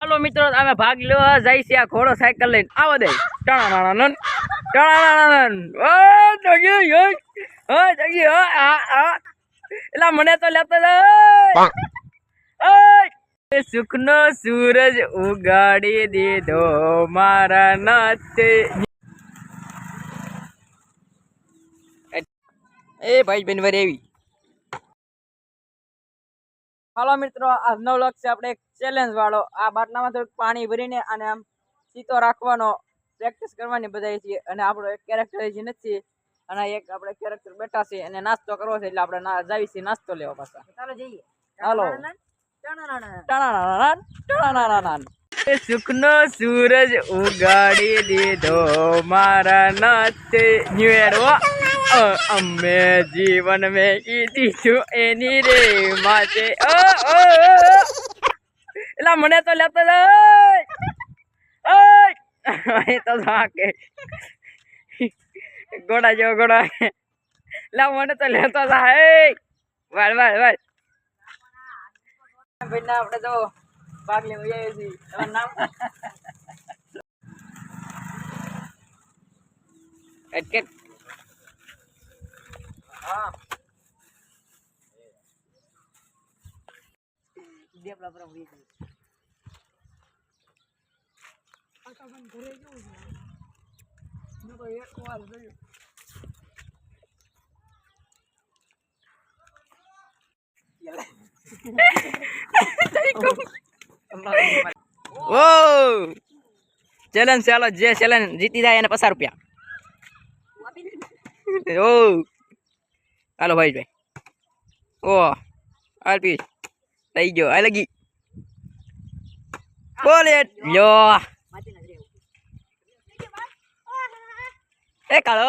hello मित्रों અમે ભાગ લેવા જાય છે આ ઘોડો સાયકલ લઈને આવો દે ટણાણાણન ટણાણાણન ઓ જગી યો ઓ જગી આ એલા મને તો લેતો જાય ઓય સુખનો સૂરજ ઉગાડી દીધો મારા નાતે એ ભાઈ બેન વરેવી हेलो मित्रों आज नव लक्ष्य આપણે એક ચેલેન્જ વાળો આ બાટલામાં થોડું પાણી ભરીને અને આમ સીતો રાખવાનો પ્રેક્ટિસ કરવાની બધાય છે અને આપણો એક કેરેક્ટર છે નથી અને એક આપણે કેરેક્ટર બેઠા છે અને નાસ્તો કરવો છે એટલે આપણે જાવી છે નાસ્તો લેવા પાછા ચાલો જઈએ હાલો સુખનો સૂરજ ઉગાડી દીધો મારા નાતે ન્યુ યર अम्मे जीवन में कीधु एनी रे माते एला मने तो लेतो ओय तो जाके गोड़ा जो गोड़ा ला मने तो लेतो जाए वाल वाल वाल बिना આપણે તો ભાગ લેવા આવ્યા છીએ તમારું નામ એટકેટ हाँ दे अपना अपना हुई है आता बन घरे जो न तो एक बार गयो ओ चैलेंज चलो जे चैलेंज जीती जाए ने 50 रुपया ओ हेलो भाई भाई ओ आरपी થઈ ગયો આ લગી બોલે લ્યો એ કાળો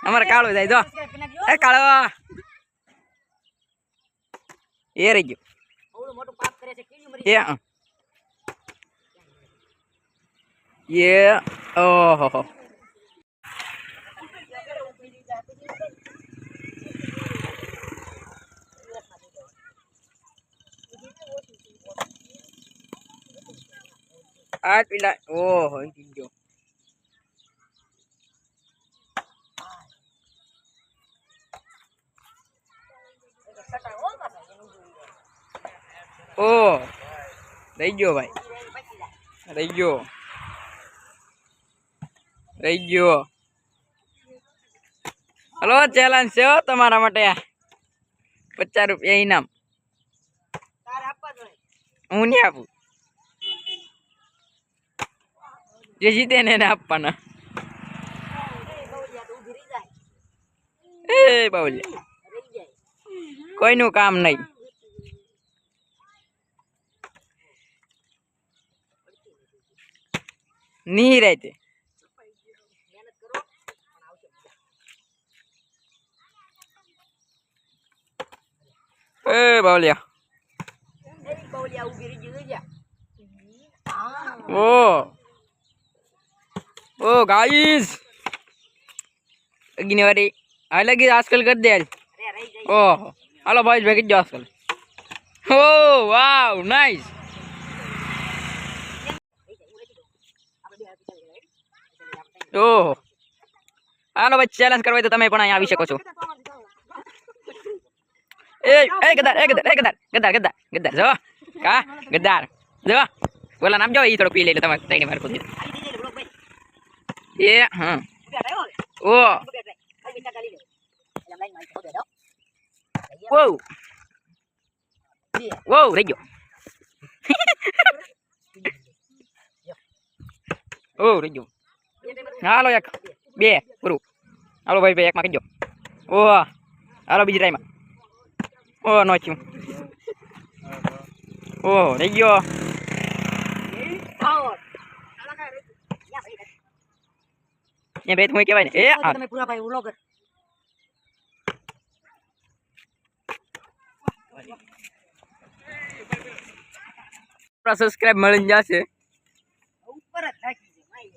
અમાર કાળો જાય જો એ કાળો એ રહી ગયો ઓલો મોટું પાપ કરે છે કેની મરી એ ઓહો आज पिला ओह जो ओ रही गयो भाई रही गयो हेलो चैलेंज से तमारा माटे 50 रुपया इनाम हूँ नहीं आपू જે જીતે ને એને આપવાના એ બાવલિયા કોઈનું કામ નહીં નહીં રહેતે એ બાવલિયા ઓ ओ गाइस अगनी वाली अलग ही आजकल कर दे ओह हेलो भाई भाई जो आजकल oh wow nice oh hello भाई चैलेंज करवाई तो તમે પણ અહીં આવી શકો છો એ ગદ્દાર ગદ્દાર જો કા ગદ્દાર જો બોલા નામ જો ઈ થોડો પી લે એટલે તમારે તઈને માર કો ये हाँ ओ वो वो रही ओ रही हालो एक बे पूरु हालो भाई भाई एक में कजो ओ हालो बीजी टाइम ओ नो छू ओ रही ये बेत मुई केवाय ने ए आ તમે પૂરા ભાઈ વ્લોગર આપણા સબસ્ક્રાઇબ મળી જશે ઉપર જ રાખી છે ભાઈ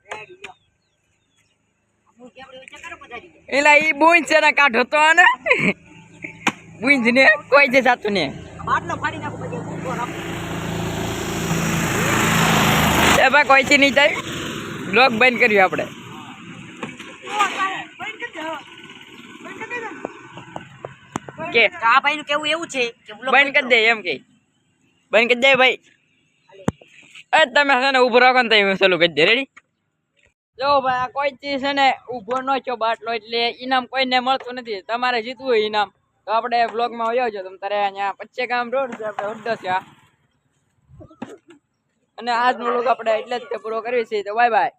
રેડી લો હું કે આપણે વચ્ચે કરો પધારી એલા ઈ બુંજ છે ને કાઢો તો ને બુંજ ને કોઈ જે જાતું ને બાટલો ફાડી નાખો પછી એ ભાઈ કોઈથી નહીં થાય બ્લોગ બંધ કર્યું આપણે કે આ ભાઈ નું કેવું એવું છે કે બંધ કરી દે એમ કે બંધ કરી દે ભાઈ એ તમે છે ને ઊભું રાખો ને તમે ચાલુ કરી દે રેડી જો ભાઈ આ કોઈ ચીજ છે ને ઊભો ન છો બાટલો એટલે ઇનામ કોઈને મળતું નથી તમારે જીતવું હોય ઇનામ તો આપણે બ્લોગમાં આવ્યો છો તમે તારે અહીંયા 25 ગામ રોડ છે આપણે હોદ્દો છે અને આજનો લોક આપણે એટલે જ પૂરો કરીએ છીએ તો બાય બાય